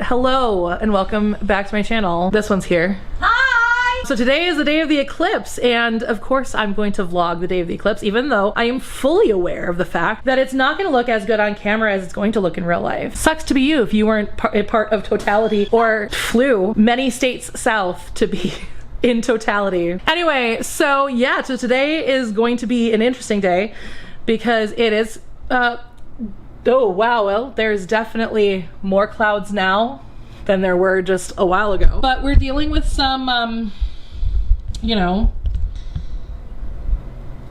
Hello and welcome back to my channel. This one's here. Hi! So today is the day of the eclipse, and of course I'm going to vlog the day of the eclipse, even though I am fully aware of the fact that it's not going to look as good on camera as it's going to look in real life. Sucks to be you if you weren't a part of totality or flew many states south to be in totality. Anyway, so yeah, so today is going to be an interesting day because it is oh wow, well, there's definitely more clouds now than there were just a while ago. But we're dealing with some, you know,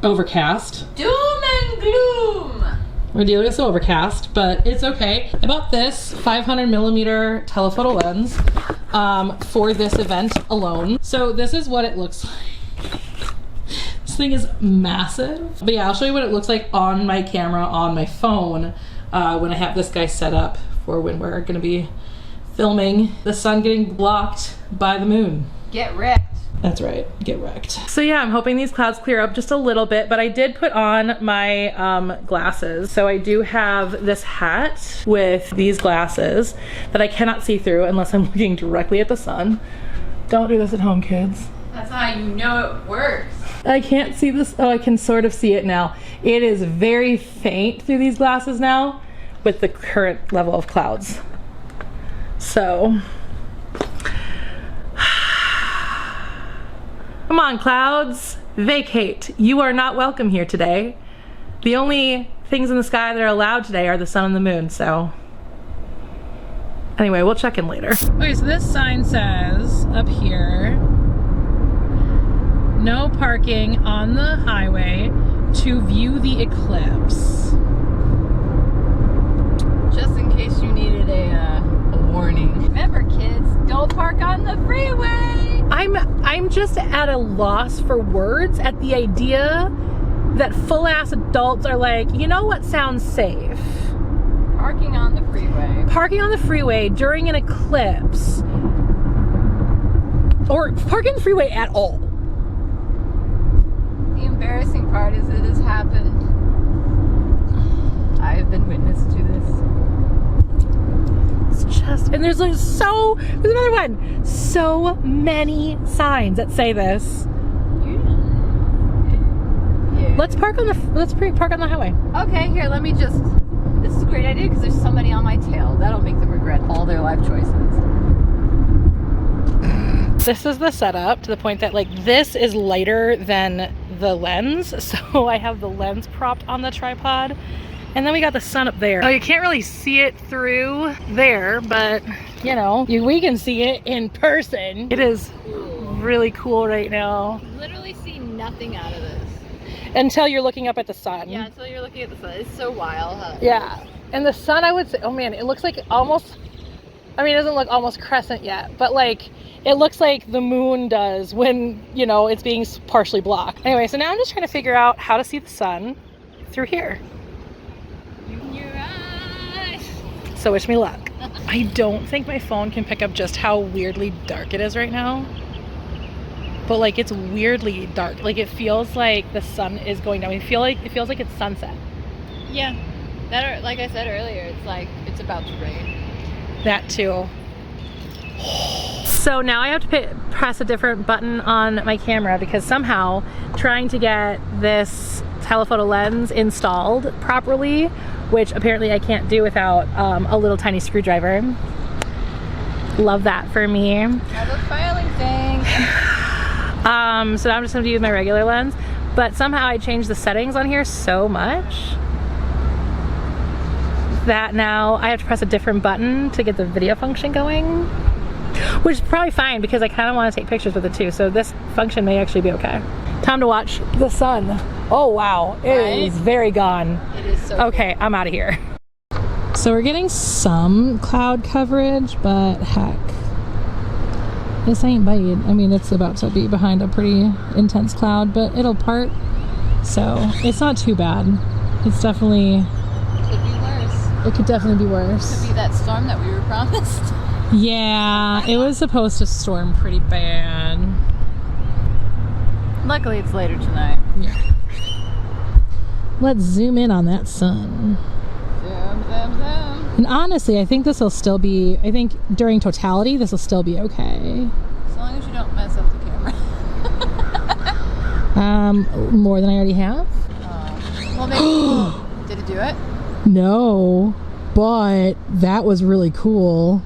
overcast. Doom and gloom! We're dealing with some overcast, but it's okay. I bought this 500mm telephoto lens for this event alone. So this is what it looks like. This thing is massive. But yeah, I'll show you what it looks like on my camera, on my phone, when I have this guy set up for when we're gonna be filming the sun getting blocked by the moon. Get wrecked. That's right, get wrecked. So yeah, I'm hoping these clouds clear up just a little bit, but I did put on my glasses. So I do have this hat with these glasses that I cannot see through unless I'm looking directly at the sun. Don't do this at home, kids. That's how you know it works. I can't see this. Oh, I can sort of see it now. It is very faint through these glasses now with the current level of clouds. So, come on, clouds, vacate. You are not welcome here today. The only things in the sky that are allowed today are the sun and the moon, so. Anyway, we'll check in later. Okay, so this sign says up here, no parking on the highway to view the eclipse. Just in case you needed a warning. Remember, kids, don't park on the freeway. I'm just at a loss for words at the idea that full-ass adults are like, you know what sounds safe? Parking on the freeway. Parking on the freeway during an eclipse. Or parking on the freeway at all. The embarrassing part is it has happened. I have been witness to this. It's just, and there's like there's another one. So many signs that say this. Yeah. Let's park on the highway. Okay, here, let me just, this is a great idea because there's somebody on my tail. That'll make them regret all their life choices. This is the setup to the point that like this is lighter than the lens. So I have the lens propped on the tripod. And then we got the sun up there. Oh, you can't really see it through there, but you know, we can see it in person. It is really cool right now. You literally see nothing out of this. Until you're looking up at the sun. Yeah, until you're looking at the sun. It's so wild, huh? Yeah. And the sun, I would say, oh man, it looks like almost, I mean, it doesn't look almost crescent yet, but like, it looks like the moon does when, you know, it's being partially blocked. Anyway, so now I'm just trying to figure out how to see the sun through here. Your eyes. So wish me luck. I don't think my phone can pick up just how weirdly dark it is right now. But like, it's weirdly dark. Like, it feels like the sun is going down. It feels like it's sunset. Yeah. That, like I said earlier, it's like, it's about to rain. That too. So now I have to press a different button on my camera because somehow trying to get this telephoto lens installed properly, which apparently I can't do without a little tiny screwdriver. Love that for me. I love filing things. So now I'm just gonna use my regular lens, but somehow I changed the settings on here so much that now I have to press a different button to get the video function going. Which is probably fine because I kind of want to take pictures with it too, so this function may actually be okay. Time to watch the sun. Oh wow, it is very gone. It is so okay, cool. I'm out of here. So we're getting some cloud coverage, but heck, this ain't bad. I mean, it's about to be behind a pretty intense cloud, but it'll part, so it's not too bad. It's definitely, could be worse. It could definitely be worse. Could be that storm that we were promised. Yeah, it was supposed to storm pretty bad. Luckily, it's later tonight. Yeah. Let's zoom in on that sun. Zoom, zoom, zoom. And honestly, I think this will still be, I think during totality, this will still be okay. As long as you don't mess up the camera. More than I already have? Well, maybe. Did it do it? No, but that was really cool.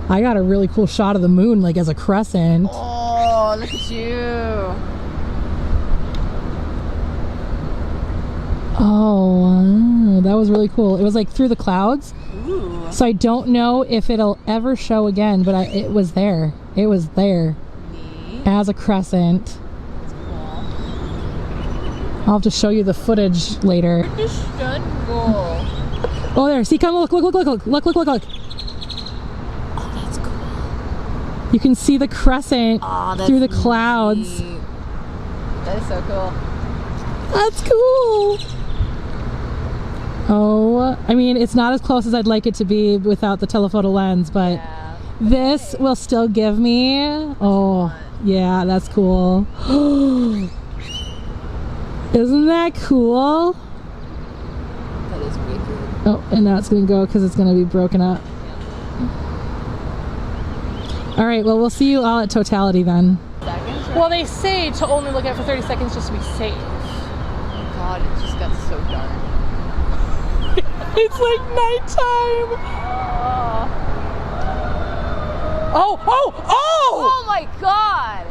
I got a really cool shot of the moon, like as a crescent. Oh, look at you. Oh, that was really cool. It was like through the clouds. Ooh. So I don't know if it'll ever show again, but it was there. It was there. Neat. As a crescent. That's cool. I'll have to show you the footage later. Oh, there. See, come look. Oh, that's cool. You can see the crescent through the clouds. Neat. That is so cool. That's cool. Oh, I mean, it's not as close as I'd like it to be without the telephoto lens, but Yeah. this will still give me, oh, yeah, that's cool. Isn't that cool? That is wicked. Oh, and now it's gonna go because it's gonna be broken up. All right, well, we'll see you all at totality then. Seconds, right? Well, they say to only look at it for 30 seconds just to be safe. Oh God, it just got so dark. It's like nighttime. Oh! Oh my God!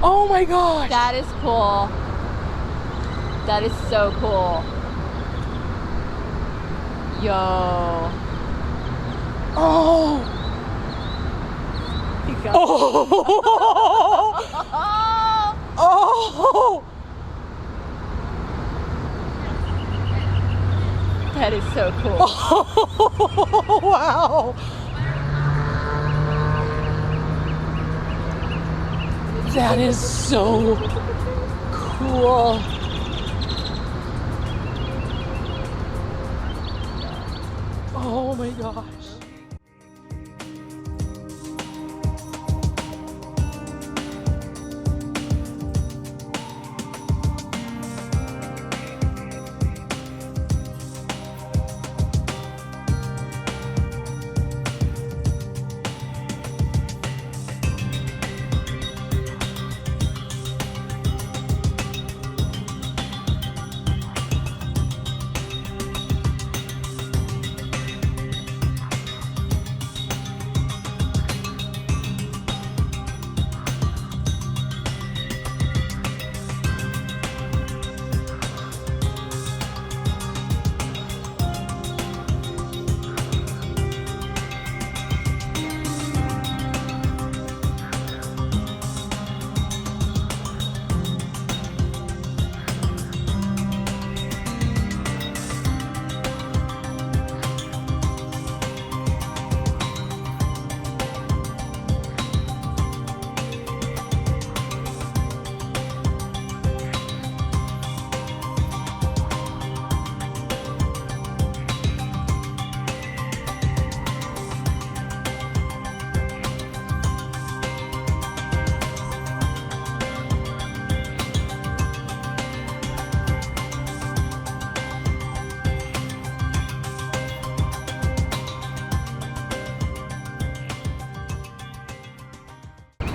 Oh my gosh! That is cool. That is so cool. Yo. Oh! Oh! Oh! That is so cool. Oh, wow! That is so cool. Oh my gosh.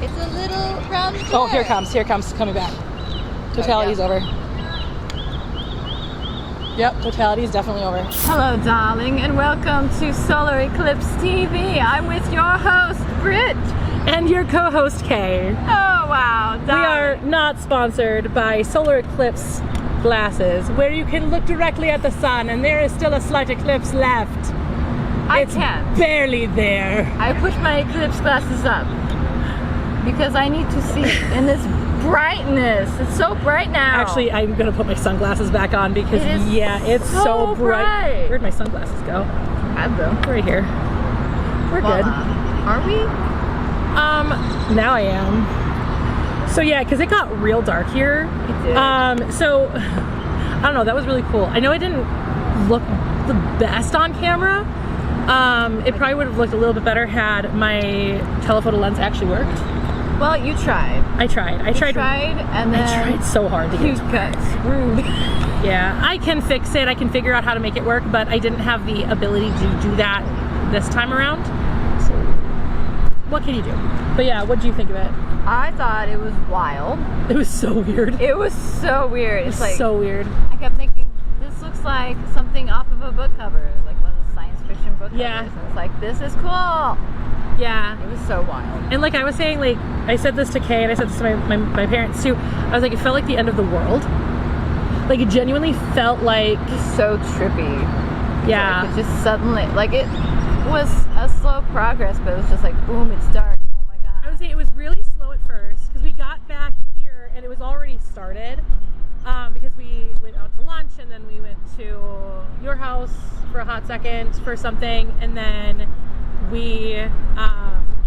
It's a little round trip. Oh, here it comes, coming back. Totality's over. Yep, totality is definitely over. Hello, darling, and welcome to Solar Eclipse TV. I'm with your host, Britt. And your co-host, Kay. Oh, wow. We are not sponsored by Solar Eclipse glasses, where you can look directly at the sun and there is still a slight eclipse left. It's barely there. I pushed my Eclipse glasses up because I need to see in this brightness. It's so bright now. Actually, I'm gonna put my sunglasses back on because it's so bright. Where'd my sunglasses go? I have them. Right here. We're good. Are we? Now I am. So yeah, because it got real dark here. It did. So I don't know, that was really cool. I know it didn't look the best on camera. It probably would have looked a little bit better had my telephoto lens actually worked. Well, you tried. I tried. I tried, and then I tried so hard to get you it to work. got screwed. Yeah, I can fix it. I can figure out how to make it work, but I didn't have the ability to do that this time around. So what can you do? But yeah, what do you think of it? I thought it was wild. It was so weird. It was so weird. It's like so weird. I kept thinking, this looks like something off of a book cover, like one of the science fiction book covers. And it's like, this is cool. Yeah. It was so wild. And like I was saying, like I said this to Kay and I said this to my parents too. I was like, it felt like the end of the world. Like it genuinely felt like so trippy. Yeah. Like it just suddenly, like it was a slow progress, but it was just like, boom, it's dark. Oh my god. I would say it was really slow at first because we got back here and it was already started. Because we went out to lunch and then we went to your house for a hot second for something, and then we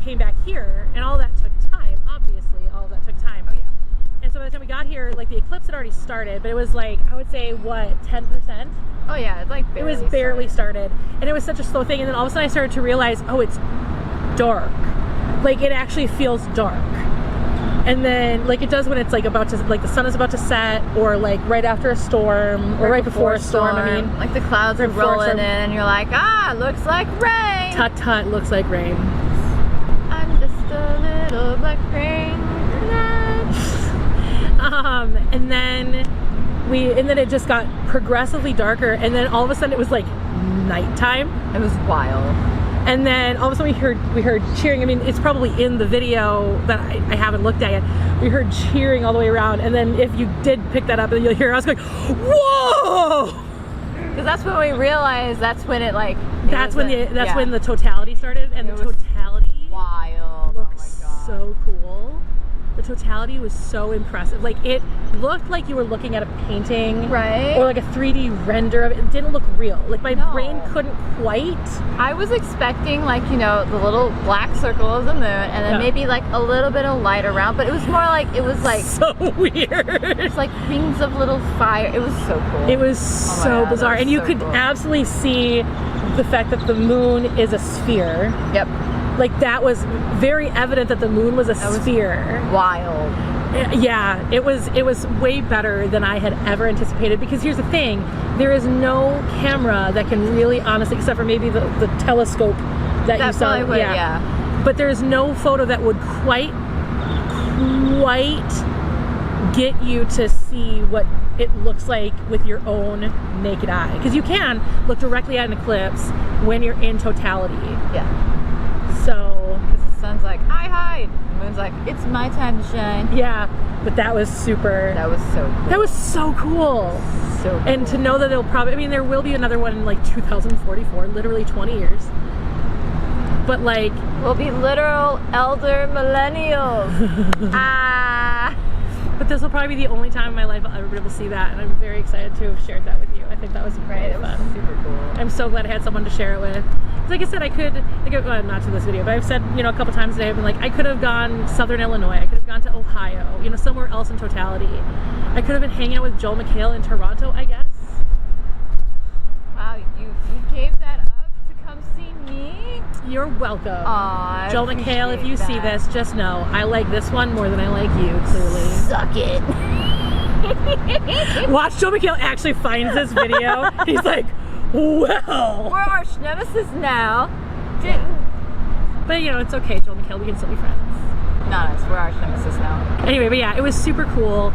came back here, and all that took time. Obviously, all of that took time. Oh yeah. And so by the time we got here, like the eclipse had already started, but it was like, I would say, what, 10%? Oh yeah, it's like barely it was barely started. And it was such a slow thing, and then all of a sudden I started to realize, oh, it's dark. Like it actually feels dark. And then, like it does when it's like about to, like the sun is about to set, or like right after a storm, or right before a storm. I mean, like the clouds are rolling in, and you're like, ah, looks like rain. Tut tut, looks like rain. I'm just a little black rain. And then it just got progressively darker, and then all of a sudden it was like nighttime. It was wild. And then all of a sudden we heard cheering. I mean, it's probably in the video that I haven't looked at yet. We heard cheering all the way around, and then if you did pick that up, you'll hear us going, "Whoa!" Because that's when we realized. That's when it like. That's when the totality started, and the totality wild. looked so cool. The totality was so impressive. Like it looked like you were looking at a painting, right? Or like a 3D render of it. It didn't look real. Like my brain couldn't quite. I was expecting like, you know, the little black circle of the moon, and then maybe like a little bit of light around, but it was more like, it was like so weird. It's like rings of little fire. It was so cool. It was so bizarre, and you could absolutely see the fact that the moon is a sphere. Yep. Like that was very evident that the moon was a sphere. Wild. Yeah, it was way better than I had ever anticipated, because here's the thing, there is no camera that can really honestly, except for maybe the telescope that you saw. Yeah. But there's no photo that would quite get you to see what it looks like with your own naked eye. Because you can look directly at an eclipse when you're in totality. Yeah. So, because the sun's like, I hide. The moon's like, it's my time to shine. Yeah, but that was super. That was so cool. That was so cool. So cool. And to know that it'll probably, I mean, there will be another one in like 2044, literally 20 years. But like, we'll be literal elder millennials. But this will probably be the only time in my life I'll ever be able to see that, and I'm very excited to have shared that with you. I think that was really fun. Super cool. I'm so glad I had someone to share it with. Like I said, I could, well, not to this video, but I've said, you know, a couple times today, I've been like, I could have gone Southern Illinois, I could have gone to Ohio, you know, somewhere else in totality. I could have been hanging out with Joel McHale in Toronto, I guess. Wow, you gave that up to come see me? You're welcome. Aww, Joel McHale, if you see this, just know, I like this one more than I like you, clearly. Suck it. Watch Joel McHale actually finds this video. He's like, well. We're arch nemesis now. But you know, it's okay, Joel McHale, we can still be friends. Not us, we're arch nemesis now. Anyway, but yeah, it was super cool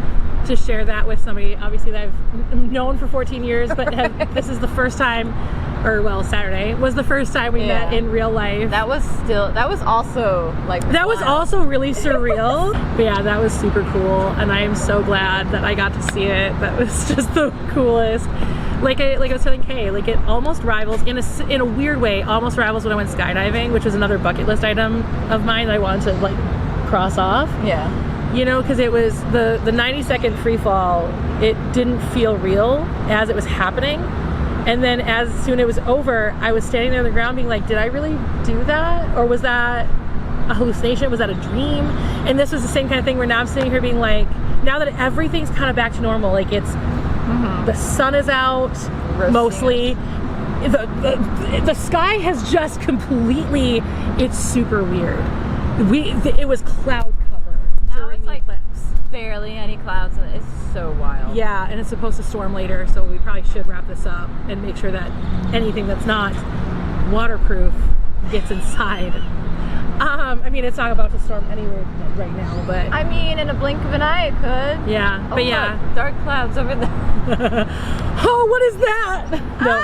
to share that with somebody, obviously, that I've known for 14 years, but this is the first time, or well, Saturday was the first time we met in real life. That was also like that was also really surreal. But yeah, that was super cool, and I am so glad that I got to see it. That was just the coolest. Like I was telling Kay, like it almost rivals, in a weird way, almost rivals when I went skydiving, which was another bucket list item of mine that I wanted to like cross off. Yeah. You know, because it was the 90-second free fall, it didn't feel real as it was happening. And then as soon as it was over, I was standing there on the ground being like, did I really do that? Or was that a hallucination? Was that a dream? And this was the same kind of thing where now I'm sitting here being like, now that everything's kind of back to normal, like it's, the sun is out, mostly. The sky has just completely, it's super weird. It was cloud cover barely any clouds, and it's so wild. Yeah, and it's supposed to storm later, so we probably should wrap this up and make sure that anything that's not waterproof gets inside. I mean, it's not about to storm anywhere right now, but I mean, in a blink of an eye, it could. yeah, Oh, but yeah. look, dark clouds over there. Oh, what is that? No.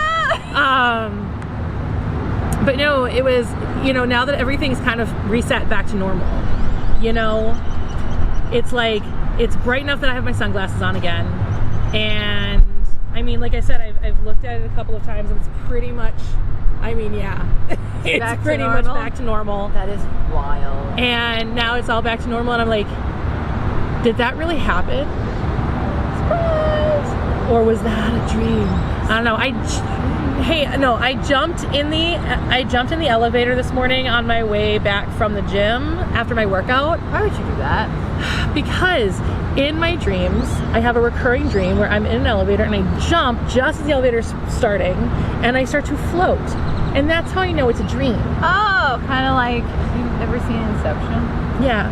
Ah! But no, it was, you know, now that everything's kind of reset back to normal, you know, it's like, it's bright enough that I have my sunglasses on again. And I mean, like I said, I've looked at it a couple of times and it's pretty much, I mean, yeah, it's pretty much back to normal. That is wild. And now it's all back to normal, and I'm like, did that really happen? Surprise! Or was that a dream? I don't know. I jumped in the elevator this morning on my way back from the gym after my workout. Why would you do that? Because in my dreams, I have a recurring dream where I'm in an elevator and I jump just as the elevator's starting and I start to float. And that's how I know it's a dream. Oh, kind of like, you've ever seen Inception? Yeah.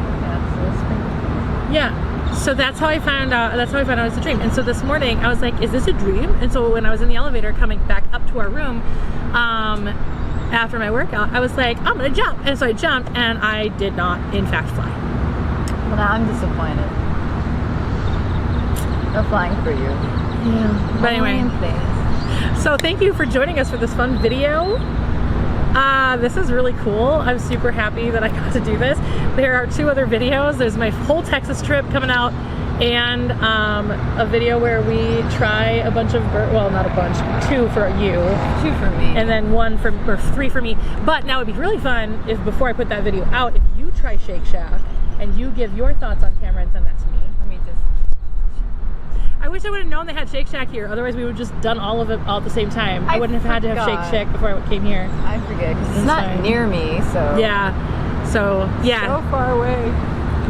Yeah, So that's how I found out. That's how I found out it's a dream. And so this morning I was like, "Is this a dream?" And so when I was in the elevator coming back up to our room, after my workout, I was like, "I'm gonna jump." And so I jumped, and I did not, in fact, fly. well, now I'm disappointed. No flying for you. Yeah. But Only anyway, in things. so thank you for joining us for this fun video. This is really cool. I'm super happy that I got to do this. There are 2 other videos. There's my whole Texas trip coming out, and a video where we try a bunch of, well, not a bunch, 2 for you. 2 for me. And then 3 for me. But now it'd be really fun if before I put that video out, if you try Shake Shack and you give your thoughts on camera and send that to me. Let me just... I wish I would have known they had Shake Shack here. Otherwise, we would have just done all of it all at the same time. I wouldn't have had to have forgot. Shake Shack before I came here. I forget, because it's I'm not sorry. near me, so... Yeah. So, yeah. So far away.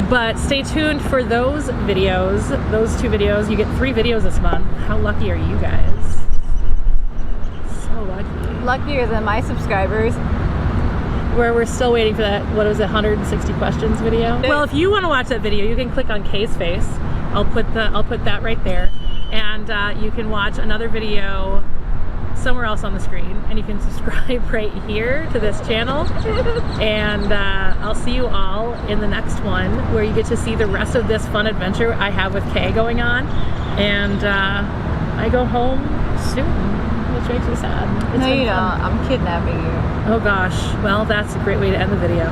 But stay tuned for those videos, those 2 videos. You get 3 videos this month. How lucky are you guys? So lucky. Luckier than my subscribers. Where we're still waiting for that, what was it, 160 questions video? Well, if you want to watch that video, you can click on Kay's face. I'll put that right there. And you can watch another video somewhere else on the screen. And you can subscribe right here to this channel. And I'll see you all in the next one, where you get to see the rest of this fun adventure I have with Kay going on. And I go home soon, which makes me sad. No, you don't. I'm kidnapping you. Oh gosh, well, that's a great way to end the video.